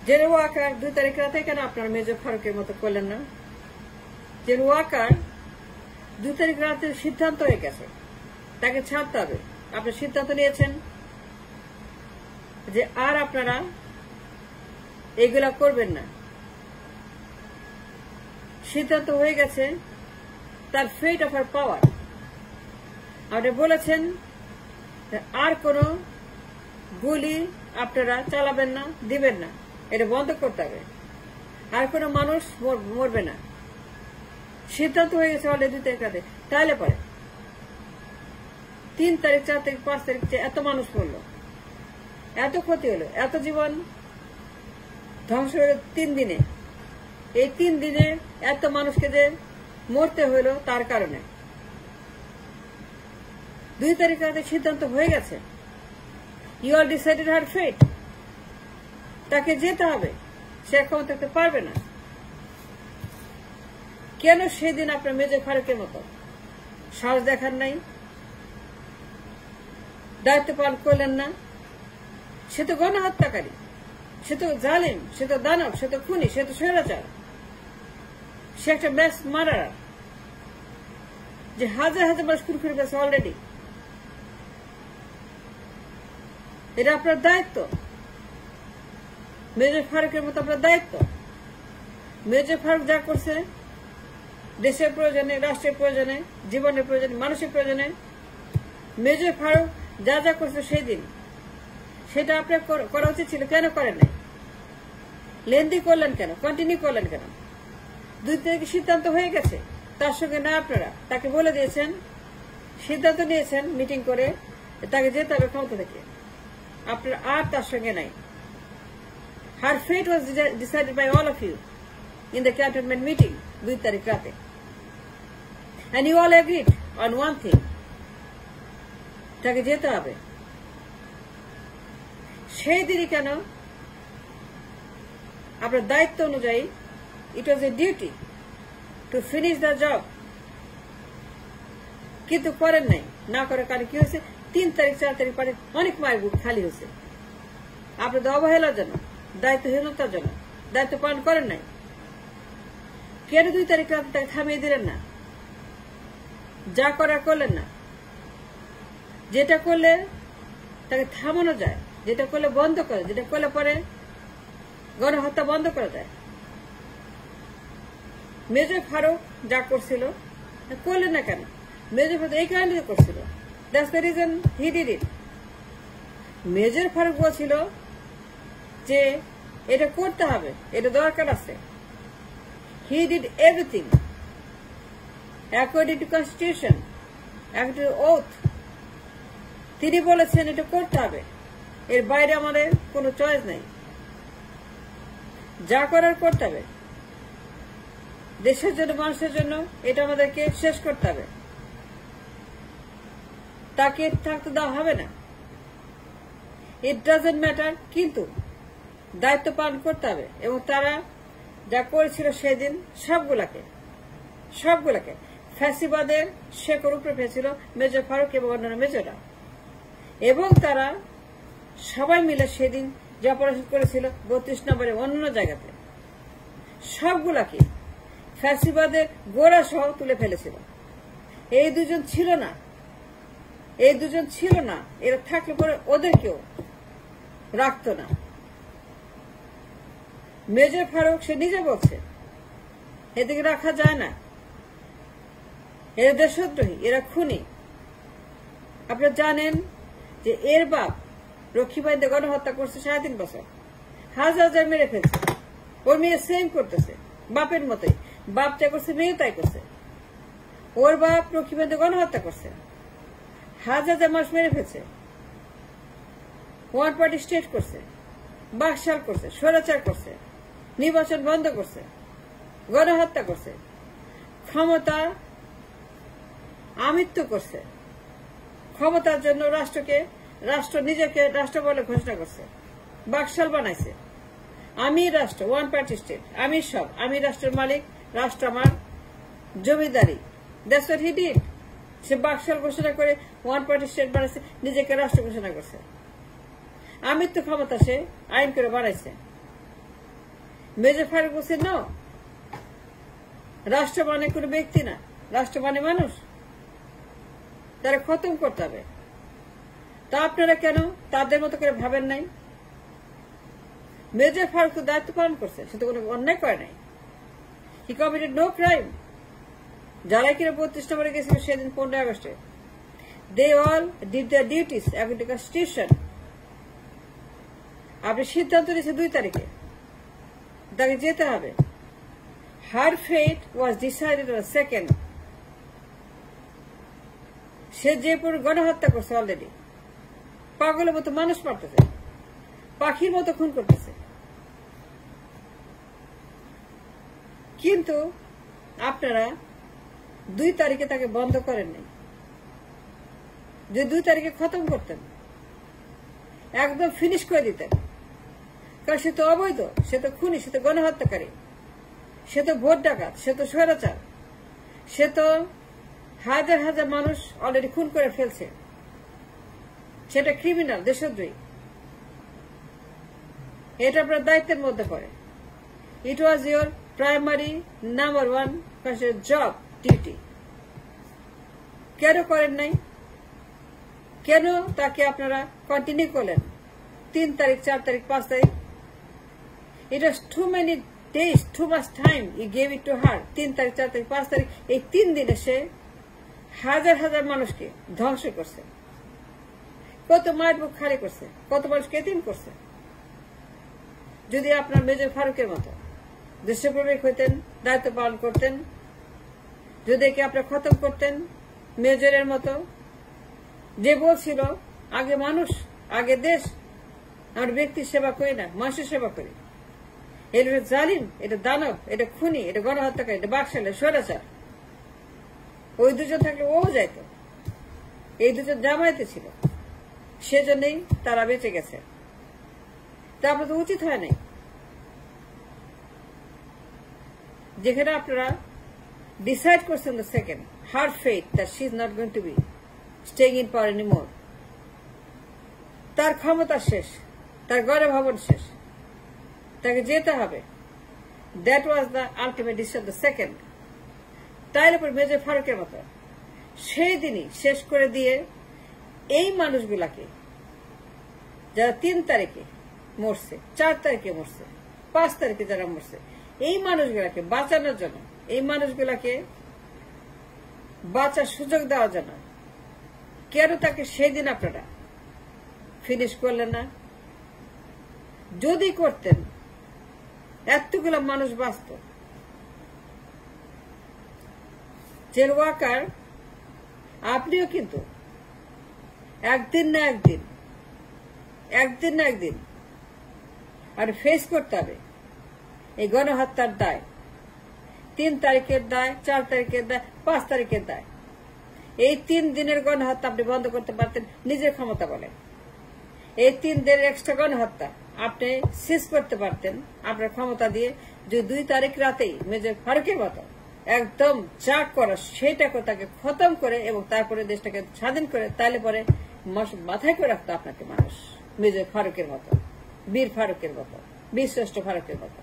Jail Waker 2 তারিখ রাতে কেন আপনারা মেজর ফারুকের মতো করলেন না? জেল ওয়াকার 2 তারিখ রাতে সিদ্ধান্ত হয়ে গেছে, তাকে ছাড়তে হবে। আপনি সিদ্ধান্ত নিয়েছেন যে আর আপনারা এগুলা করবেন না, সিদ্ধান্ত হয়ে গেছে। তার ফেট অফ আর পাওয়ার আপনি বলেছেন আর কোন গুলি আপনারা চালাবেন না, দিবেন না, এটা বন্ধ করতে হবে, আর কোন মানুষ মরবে না। সিদ্ধান্ত হয়ে গেছে অলরেডি 2 তারিখ রাতে। তাহলে পরে 3 তারিখ 4 তারিখ 5 তারিখ এত মানুষ মরলো, এত ক্ষতি হলো, এত জীবন ধ্বংস হলো 3 দিনে। এই 3 দিনে এত মানুষকে যে মরতে হইল তার কারণে 2 তারিখ রাতে সিদ্ধান্ত হয়ে গেছে। ইউ আর ডিসাইডেড হার ফেট, তাকে যেতে হবে, সে এখন থাকতে পারবে না। কেন সেদিন আপনার মেজর ফারুকের মতো সাহস দেখান নাই, দায়িত্ব পালন করলেন না? সে তো গণহত্যাকারী, সে তো জালিম, সে তো দানব, সে তো খুনি, সে তো স্বৈরাচার, সে একটা ম্যাস মারার যে হাজার হাজার মানুষ খুন করে গেছে অলরেডি। এটা আপনার দায়িত্ব, মেজর ফারুকের মতো আপনার দায়িত্ব। মেজর ফারুক যা করছে দেশের প্রয়োজনে, রাষ্ট্রের প্রয়োজনে, জীবনের প্রয়োজনে, মানুষের প্রয়োজনে, মেজর ফারুক যা যা করছে সেই দিন সেটা আপনার করা উচিত ছিল। কেন করেন নাই? লেন্দি করলেন কেন? কন্টিনিউ করলেন কেন? 2 তারিখে সিদ্ধান্ত হয়ে গেছে, তার সঙ্গে না আপনারা তাকে বলে দিয়েছেন, সিদ্ধান্ত নিয়েছেন মিটিং করে তাকে যেতে হবে ক্ষমতা থেকে, আপনারা আর তার সঙ্গে নাই। Her fate was decided by all of you in the cantonment meeting 2 তারিখ রাতে, and you all agreed on one thing, তাকে যেতে হবে। সেই দিনই কেন আপনার দায়িত্ব অনুযায়ী it was a duty to finish the job, কিন্তু করেন নাই। না করার কারণে কি হয়েছে? 3 তারিখ 4 তারিখ পরে অনেক মায়ের বুক খালি হয়েছে আপনাদের অবহেলার জন্য, দায়িত্বহীনতার জন্য। দায়িত্ব পালন করেন নাই। কেন 2 তারিখ রাতে তাকে থামিয়ে দিলেন না? যা করার করলেন না। যেটা করলে তাকে থামানো যায়, যেটা করলে বন্ধ করে, যেটা করলে পরে গণহত্যা বন্ধ করা যায়। মেজর ফারুক যা করছিল করলেন না কেন? মেজর ফারুক এই কারণে করছিল, that's the reason he did it. Major Farooq বলছিল যে এটা করতে হবে, এটা দরকার আছে। He did everything according to constitution, according to oath. তিনি বলেছেন এটা করতে হবে, এর বাইরে আমাদের কোনো চয়েস নাই। যা করার করতে হবে, দেশের জন্য, মানুষের জন্য, এটা আমাদেরকে শেষ করতে হবে। তাকে থাকতে দেওয়া হবে না, ইট ডাজন্ট ম্যাটার, কিন্তু দায়িত্ব পালন করতে হবে। এবং তারা যা করেছিল সেদিন সবগুলাকে ফ্যাসিবাদের শেকড় উপরে ফেলেছিল মেজর ফারুক এবং অন্যান্য মেজররা। এবং তারা সবাই মিলে সেদিন যে অপারেশন করেছিল 32 নম্বরে অন্য জায়গাতে, সবগুলাকে ফ্যাসিবাদের গোড়া সহ তুলে ফেলেছিল। এই দুজন ছিল না, এরা থাকলে পরে ওদেরকেও রাখত না। মেজর ফারুক সে নিজে বলছে এদিকে রাখা যায় না, এরা দেশদ্রোহী, এরা খুনি। আপনারা জানেন যে এর বাপ রক্ষীবাহিনীতে গণহত্যা করছে 3.5 বছর, হাজার মেরে ফেলছে। ওর মেয়ে সেম করতেছে বাপের মতোই, বাপ যা করছে মেয়ে তাই করছে। ওর বাপ রক্ষীবাহিনীতে গণহত্যা করছে, হাজার মানুষ মেরে ফেলছে, ওয়ান পার্টি স্টেট করছে, বাকশাল করছে, স্বৈরাচার করছে, নির্বাচন বন্ধ করছে, গণহত্যা করছে, ক্ষমতা আমিত্ব করছে। ক্ষমতার জন্য রাষ্ট্র নিজেকে রাষ্ট্র বলে ঘোষণা করছে, বাকশাল বানাইছে। আমি রাষ্ট্র, ওয়ান পার্টি স্টেট, আমি রাষ্ট্রের মালিক, রাষ্ট্র আমার জমিদারি। That's what he did. সে বাকশাল ঘোষণা করে ওয়ান পার্টি স্টেট বানাইছে, নিজেকে রাষ্ট্র ঘোষণা করছে। আমিত্ব ক্ষমতা সে আইন করে বানাইছে। মেজর ফারুক বলছে নো, রাষ্ট্র মানে কোন ব্যক্তি না, রাষ্ট্র মানে মানুষ, তারা খতম করতে হবে। তা আপনারা কেন তাদের মতো করে ভাবেন নাই? মেজর ফারুক তো দায়িত্ব পালন করছে, সে তো কোনো অন্যায় করে নাই। He committed no crime. যারা কিনা 32 নম্বরে গেছিল সেদিন 15 আগস্টে, they all did their duties according to constitution. আপনি সিদ্ধান্ত নিয়েছে 2 তারিখে তাকে যেতে হবে। হার ফেট ওয়াজ ডিসাইডেড অন 2nd। সে যে গণহত্যা করছে অলরেডি, পাগলের মতো মানুষ মারতেছে, পাখির মতো খুন করতেছে। কিন্তু আপনারা 2 তারিখে তাকে বন্ধ করেন নাই। যে 2 তারিখে খতম করতেন, একদম ফিনিশ করে দিতেন, কারণ সে তো অবৈধ, সে তো খুনি, সে তো গণহত্যাকারী, সে তো ভোট ডাকাত, সে তো স্বৈরাচার, সে তো হাজার হাজার মানুষ অলরেডি খুন করে ফেলছে, সেটা ক্রিমিনাল, দেশদ্রোহী। এটা আপনার দায়িত্বের মধ্যে পড়ে। It was your primary number 1 job duty. কেন করেন নাই? কেন তাকে আপনারা কন্টিনিউ করলেন 3 তারিখ, 4 তারিখ, 5 তারিখ? It was too many days, too much time you gave it to her. 3 তারিখ, 4 তারিখ, 5 তারিখ, এই 3 দিনে সে হাজার হাজার মানুষকে ধ্বংস করছে, কত মায়ের বুক খালি করছে, কত মানুষকে এতিম করছে। যদি আপনার মেজর ফারুকের মতো দেশপ্রেমিক হইতেন, দায়িত্ব পালন করতেন, যদি একে আপনার খতম করতেন মেজরের মতো, যে বলছিল আগে মানুষ, আগে দেশ, আমরা ব্যক্তির সেবা করি না, মানুষের সেবা করি। এটা জালিম, এটা দানব, এটা খুনি, এটা গণহত্যাকারী, এটা বাকশালে, স্বৈরাচার। ওই 2 জন থাকলে ও যাইত। এই 2 জন জামায়াতে ছিল, সেজন্যই তারা বেঁচে গেছে। তারপরে তো উচিত হয় নাই। যেখানে আপনারা ডিসাইড করছেন the 2nd, her fate that she is not going to be staying in power anymore, তার ক্ষমতা শেষ, তার গণভবন শেষ, তাকে যেতে হবে। That was the ultimate decision, the 2nd। তাইলে পর মেজর ফারুকের মতো সেই দিনই শেষ করে দিয়ে এই মানুষগুলাকে, যারা 3 তারিখে মরছে, 4 তারিখে মরছে, 5 তারিখে যারা মরছে, এই মানুষগুলাকে বাঁচানোর জন্য, এই মানুষগুলাকে বাঁচার সুযোগ দেওয়ার জন্য কেন তাকে সেই দিন আপনারা ফিনিশ করলেন না? যদি করতেন এতগুলো মানুষ বাঁচত। জেল ওয়াকার আপনিও কিন্তু একদিন না একদিন আর ফেস করতে হবে এই গণহত্যার দায়। 3 তারিখের দায়, 4 তারিখের দায়, 5 তারিখের দায়। এই 3 দিনের গণহত্যা আপনি বন্ধ করতে পারতেন নিজের ক্ষমতা বলে। এই 3 দিনের এক্সট্রা গণহত্যা আপনি সিজ করতে পারতেন আপনার ক্ষমতা দিয়ে। যে 2 তারিখ রাতেই মেজর ফারুকের মতো একদম যা করা সেটাকে তাকে খতম করে এবং তারপরে দেশটাকে স্বাধীন করে, তাহলে পরে মাথায় করে রাখতো আপনাকে মানুষ, মেজর ফারুকের মতো, বীর ফারুকের মতো, বীর শ্রেষ্ঠ ফারুকের মতো।